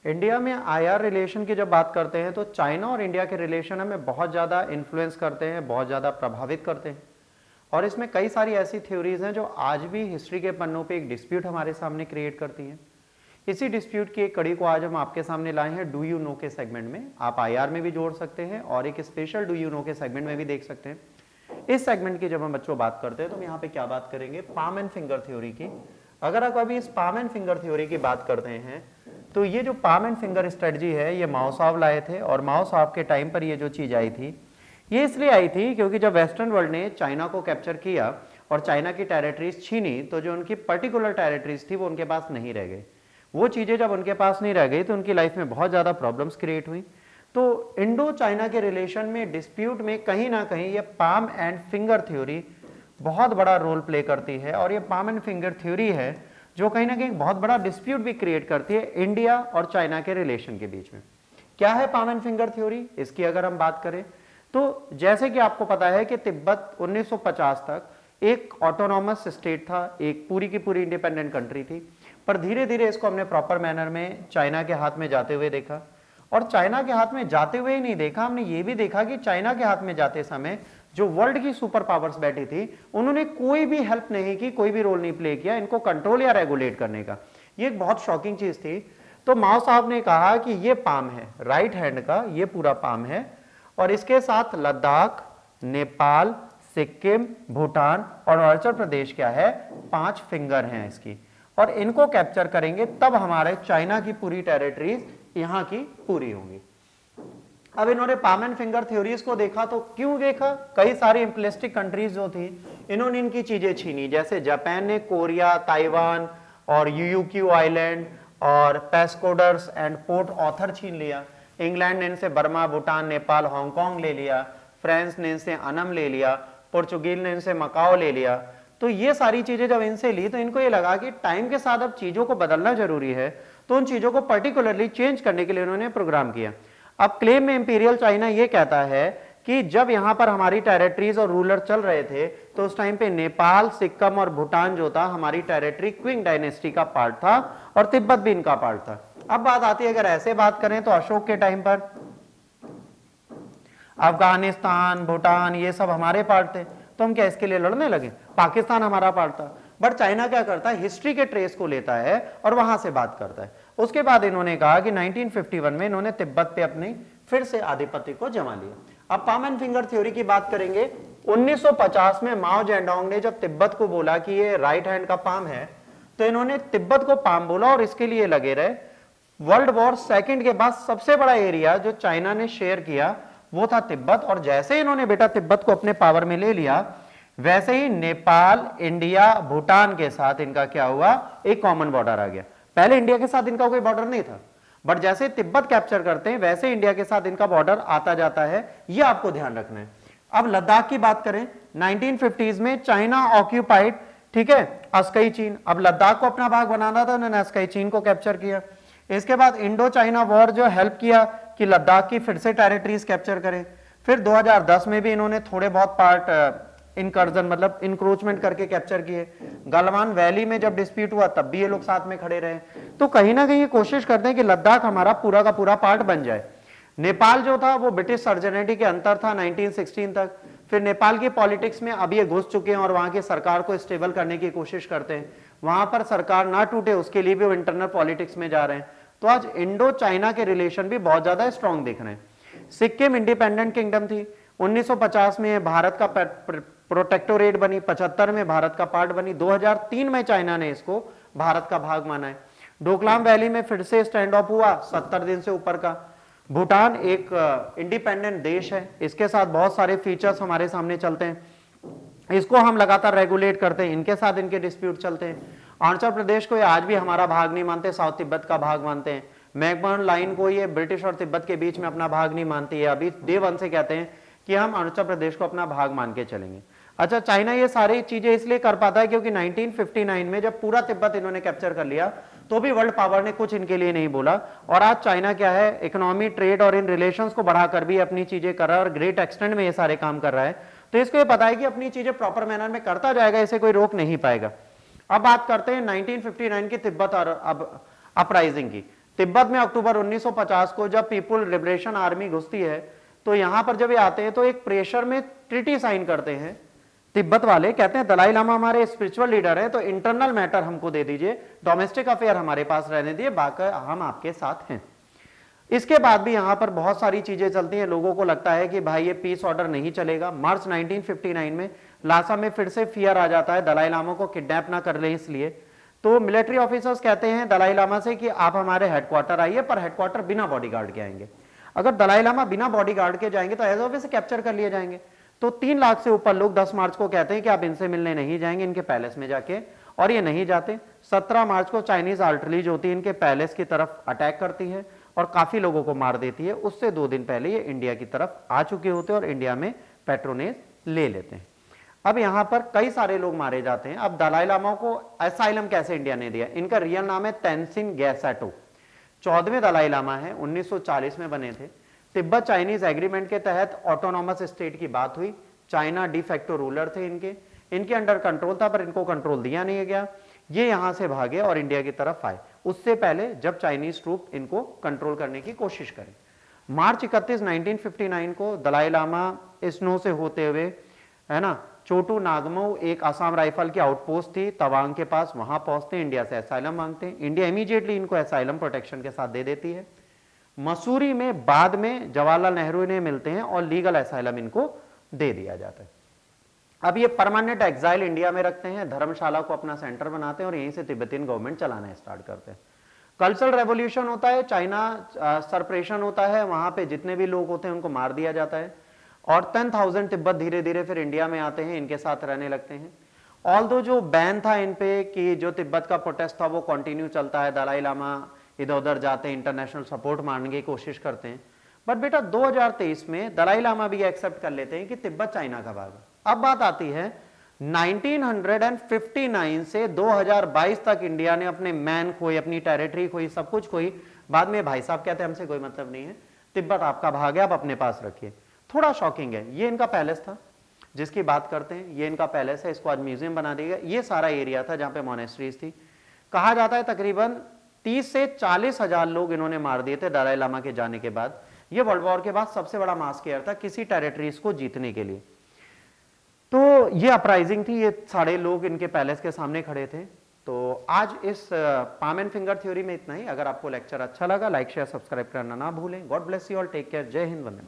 India में IR relation की जब बात करते हैं तो चाइना और इंडिया के रिलेशन हमें बहुत ज़्यादा इन्फ्लुएंस करते हैं, बहुत ज़्यादा प्रभावित करते हैं। और इसमें कई सारी ऐसी थ्योरीज हैं जो आज भी हिस्ट्री के पन्नों पे एक डिस्प्यूट हमारे सामने क्रिएट करती हैं। इसी डिस्प्यूट की एक कड़ी को आज हम आपके सामने लाए हैं डू यू नो के सेगमेंट में। आप आईआर में भी जोड़ सकते हैं और एक स्पेशल डू यू नो के सेगमेंट में भी देख सकते हैं। इस सेगमेंट की जब हम बच्चों बात करते हैं तो हम यहाँ पे क्या बात करेंगे, पाम एंड फिंगर थ्योरी की। अगर आप अभी इस पाम एंड फिंगर थ्योरी की बात करते हैं तो ये जो पाम एंड फिंगर स्ट्रेटजी है ये माओ साहब लाए थे, और माओ साहब के टाइम पर ये जो चीज आई थी ये इसलिए आई थी क्योंकि जब वेस्टर्न वर्ल्ड ने चाइना को कैप्चर किया और चाइना की टेरिटरीज छीनी तो जो उनकी पर्टिकुलर टेरिटरीज थी वो उनके पास नहीं रह गई। वो चीजें जब उनके पास नहीं रह गई तो उनकी लाइफ में बहुत ज्यादा प्रॉब्लम्स क्रिएट हुई। तो इंडो चाइना के रिलेशन में डिस्प्यूट में कहीं ना कहीं ये पाम एंड फिंगर थ्योरी बहुत बड़ा रोल प्ले करती है, और ये पाम एंड फिंगर थ्योरी है जो कहीं ना कहीं बहुत बड़ा डिस्प्यूट भी क्रिएट करती है इंडिया और चाइना के रिलेशन के बीच में। क्या है पाम एंड फिंगर थ्योरी, इसकी अगर हम बात करें तो जैसे कि आपको पता है कि तिब्बत 1950 तक एक ऑटोनॉमस स्टेट था, एक पूरी की पूरी इंडिपेंडेंट कंट्री थी, पर धीरे धीरे इसको हमने प्रॉपर मैनर में चाइना के हाथ में जाते हुए देखा। और चाइना के हाथ में जाते हुए ही नहीं देखा, हमने ये भी देखा कि चाइना के हाथ में जाते समय जो वर्ल्ड की सुपर पावर्स बैठी थी उन्होंने कोई भी हेल्प नहीं की, कोई भी रोल नहीं प्ले किया इनको कंट्रोल या रेगुलेट करने का। ये एक बहुत शॉकिंग चीज थी। तो माओ साहब ने कहा कि ये पाम है, राइट हैंड का ये पूरा पाम है, और इसके साथ लद्दाख, नेपाल, सिक्किम, भूटान और अरुणाचल प्रदेश क्या है, 5 फिंगर हैं इसकी, और इनको कैप्चर करेंगे तब हमारे चाइना की पूरी टेरिटरीज यहां की पूरी होंगी। अब इन्होंने पाम एंड फिंगर थ्योरीज को देखा तो क्यों देखा, कई सारी इंपलिस्टिक कंट्रीज जो थी इन्होंने इनकी चीजें छीनी, जैसे जापान ने कोरिया, ताइवान और यूक्यू आइलैंड और पेस्कोडर्स एंड पोर्ट ऑथर छीन लिया। इंग्लैंड ने इनसे बर्मा, भूटान, नेपाल, हांगकांग ले लिया। फ्रांस ने इनसे अनम ले लिया। पोर्चुगीज ने इनसे मकाओ ले लिया। तो ये सारी चीजें जब इनसे ली तो इनको ये लगा कि टाइम के साथ अब चीजों को बदलना जरूरी है, तो उन चीजों को पर्टिकुलरली चेंज करने के लिए उन्होंने प्रोग्राम किया। अब क्लेम में इंपीरियल चाइना ये कहता है कि जब यहां पर हमारी टेरिटरीज और रूलर चल रहे थे तो उस टाइम पे नेपाल, सिक्किम और भूटान जो था हमारी टेरिटरी क्विंग डायनेस्टी का पार्ट था, और तिब्बत भी इनका पार्ट था। अब बात आती है, अगर ऐसे बात करें तो अशोक के टाइम पर अफगानिस्तान, भूटान ये सब हमारे पार्ट थे, तो हम क्या इसके लिए लड़ने लगे, पाकिस्तान हमारा पार्ट था। बट चाइना क्या करता है, हिस्ट्री के ट्रेस को लेता है और वहां से बात करता है। उसके बाद इन्होंने कहा कि 1951 में इन्होंने तिब्बत पे अपनी फिर से आधिपत्य को जमा लिया। अब पाम एंड फिंगर थ्योरी की बात करेंगे। 1950 में माओ जेडोंग ने जब तिब्बत को बोला कि ये राइट हैंड का पाम है, तो इन्होंने तिब्बत को पाम बोला और इसके लिए लगे रहे। वर्ल्ड वॉर सेकंड के बाद सबसे बड़ा एरिया जो चाइना ने शेयर किया वो था तिब्बत, और जैसे इन्होंने बेटा तिब्बत को अपने पावर में ले लिया, वैसे ही नेपाल, इंडिया, भूटान के साथ इनका क्या हुआ, एक कॉमन बॉर्डर आ गया। पहले इंडिया के साथ इनका कोई बॉर्डर नहीं था, बट जैसे तिब्बत कैप्चर करते हैं वैसे इंडिया के साथ इनका बॉर्डर आता जाता है, ये आपको ध्यान रखना है। अब लद्दाख की बात करें, 1950s में चाइना ऑक्यूपाइड, ठीक है, अस्कई चीन। अब लद्दाख को अपना भाग बनाना था, उन्होंने अस्कई चीन को कैप्चर किया। इसके बाद इंडो चाइना वॉर जो हेल्प किया कि लद्दाख की फिर से टेरिटरीज कैप्चर करें। फिर 2010 में भी इन्होंने थोड़े बहुत पार्ट इनकर्जन मतलब इंक्रोचमेंट करके कैप्चर किए। गलवान वैली में जब डिस्प्यूट हुआ तब भी ये लोग साथ में खड़े रहे। तो कहीं ना कहीं ये कोशिश करते हैं कि लद्दाख हमारा पूरा का पूरा पार्ट बन जाए। नेपाल जो था वो ब्रिटिश सर्जनिटी के अंतर था 1916 तक। फिर नेपाल की पॉलिटिक्स में अब ये घुस चुके हैं और वहां की सरकार को स्टेबल करने की कोशिश करते हैं, वहां पर सरकार ना टूटे उसके लिए भी वो इंटरनल पॉलिटिक्स में जा रहे हैं। तो आज इंडो चाइना के रिलेशन भी बहुत ज्यादा स्ट्रॉन्ग दिख रहे हैं। सिक्किम इंडिपेंडेंट किंगडम थी, 1950 में भारत का प्रोटेक्टोरेट बनी, 75 में भारत का पार्ट बनी, 2003 में चाइना ने इसको भारत का भाग माना है। डोकलाम वैली में फिर से स्टैंड ऑफ हुआ 70 दिन से ऊपर का। भूटान एक इंडिपेंडेंट देश है, इसके साथ बहुत सारे फीचर्स हमारे सामने चलते हैं, इसको हम लगातार रेगुलेट करते हैं, इनके साथ इनके डिस्प्यूट चलते हैं। अरुणाचल प्रदेश को ये आज भी हमारा भाग नहीं मानते, साउथ तिब्बत का भाग मानते हैं। मैकमोहन लाइन को ये ब्रिटिश और तिब्बत के बीच में अपना भाग नहीं मानती है, अभी डे वन से कहते हैं कि हम अरुणाचल प्रदेश को अपना भाग मान के चलेंगे। अच्छा, चाइना ये सारी चीजें इसलिए कर पाता है क्योंकि 1959 में जब पूरा तिब्बत इन्होंने कैप्चर कर लिया तो भी वर्ल्ड पावर ने कुछ इनके लिए नहीं बोला, और आज चाइना क्या है, इकोनॉमी, ट्रेड और इन रिलेशंस को बढ़ाकर भी अपनी चीजें कर रहा है और ग्रेट एक्सटेंट में ये सारे काम कर रहा है। तो इसको ये पता है कि अपनी चीजें प्रॉपर मैनर में करता जाएगा, इसे कोई रोक नहीं पाएगा। अब बात करते हैं 1959 की तिब्बत और अब अपराइजिंग की। तिब्बत में अक्टूबर 1950 को जब पीपुल लिबरेशन आर्मी घुसती है, तो यहां पर जब ये आते हैं तो एक प्रेशर में ट्रीटी साइन करते हैं। तिब्बत वाले कहते हैं दलाई लामा हमारे स्पिरिचुअल लीडर हैं, तो इंटरनल मैटर हमको दे दीजिए, डोमेस्टिक अफेयर हमारे पास रहने दिए, बाकी हम आपके साथ हैं। इसके बाद भी यहां पर बहुत सारी चीजें चलती हैं। लोगों को लगता है कि भाई ये पीस ऑर्डर नहीं चलेगा। मार्च 1959 में लासा में फिर से फियर आ जाता है, दलाई लामा को किडनैप ना कर ले इसलिए। तो मिलिट्री ऑफिसर्स कहते हैं दलाई लामा से कि आप हमारे हेडक्वार्टर आइए, पर हेडक्वार्टर बिना बॉडीगार्ड के आएंगे। अगर दलाई लामा बिना बॉडीगार्ड के जाएंगे तो एज ऑफ से कैप्चर कर लिए जाएंगे। तो 3 लाख से ऊपर लोग 10 मार्च को कहते हैं कि आप इनसे मिलने नहीं जाएंगे, इनके पैलेस में जाके, और ये नहीं जाते। 17 मार्च को चाइनीज आर्टिलरी जो होती है इनके पैलेस की तरफ अटैक करती है और काफी लोगों को मार देती है। उससे 2 दिन पहले ये इंडिया की तरफ आ चुके होते हैं और इंडिया में पैट्रोनेज ले लेते हैं। अब यहां पर कई सारे लोग मारे जाते हैं। अब दलाई लामा को असाइलम कैसे इंडिया ने दिया? इनका रियल नाम है तेंसिन गैसाटो, 14वें दलाई लामा है, 1940 में बने थे। तिब्बत चाइनीज एग्रीमेंट के तहत ऑटोनॉमस स्टेट की बात हुई। चाइना डिफेक्टो रूलर थे इनके अंडर कंट्रोल था, पर इनको कंट्रोल दिया नहीं गया। ये यहां से भागे और इंडिया की तरफ आए, उससे पहले जब चाइनीज ट्रूप इनको कंट्रोल करने की कोशिश करें। मार्च 31, 1959 को दलाई लामा स्नो से होते हुए, है ना, चोटू नागमो एक असम राइफल की आउटपोस्ट थी तवांग के पास, वहां पहुंचते, इंडिया से असाइलम मांगते हैं। इंडिया इमीडिएटली इनको असाइलम प्रोटेक्शन के साथ दे देती है। मसूरी में बाद में जवाहरलाल नेहरू ने मिलते हैं और लीगल असाइलम इनको दे दिया जाता है। अब ये परमानेंट एग्जाइल इंडिया में रखते हैं, धर्मशाला को अपना सेंटर बनाते हैं और यहीं से तिब्बतियन गवर्नमेंट चलाना स्टार्ट करते हैं। कल्चरल रेवोल्यूशन होता है, चाइना सरप्रेशन होता है, वहां पे जितने भी लोग होते हैं उनको मार दिया जाता है और 10,000 तिब्बत धीरे धीरे फिर इंडिया में आते हैं, इनके साथ रहने लगते हैं। ऑल्दो जो बैन था इन पे कि जो तिब्बत का प्रोटेस्ट था वो कंटिन्यू चलता है, दलाई लामा इधर उधर जाते हैं, इंटरनेशनल सपोर्ट मांगने की कोशिश करते हैं। बट बेटा 2023 में दलाई लामा भी एक्सेप्ट कर लेते हैं कि तिब्बत चाइना का भाग है। अब बात आती है 1959 से 2022 तक इंडिया ने अपने मैन खोई, अपनी टेरिटरी खोई, सब कुछ खोई। बाद में भाई साहब कहते हैं हमसे कोई मतलब नहीं है, तिब्बत आपका भाग है, आप अपने पास रखिए। थोड़ा शॉकिंग है। ये इनका पैलेस था जिसकी बात करते हैं, ये इनका पैलेस है, इसको आज म्यूजियम बना दिया गया। ये सारा एरिया था जहां पे मोनेस्ट्रीज थी। कहा जाता है तकरीबन 30 से 40 हजार लोग इन्होंने मार दिए थे दलाई लामा के जाने के बाद। ये वर्ल्ड वॉर के बाद सबसे बड़ा मास केयर था किसी टेरिटरीज को जीतने के लिए। तो ये अपराइजिंग थी, ये सारे लोग इनके पैलेस के सामने खड़े थे। तो आज इस पाम एंड फिंगर थ्योरी में इतना ही। अगर आपको लेक्चर अच्छा लगा, लाइक शेयर सब्सक्राइब करना ना भूलें। God bless you all, take care, जय हिंद, वंदे मातरम।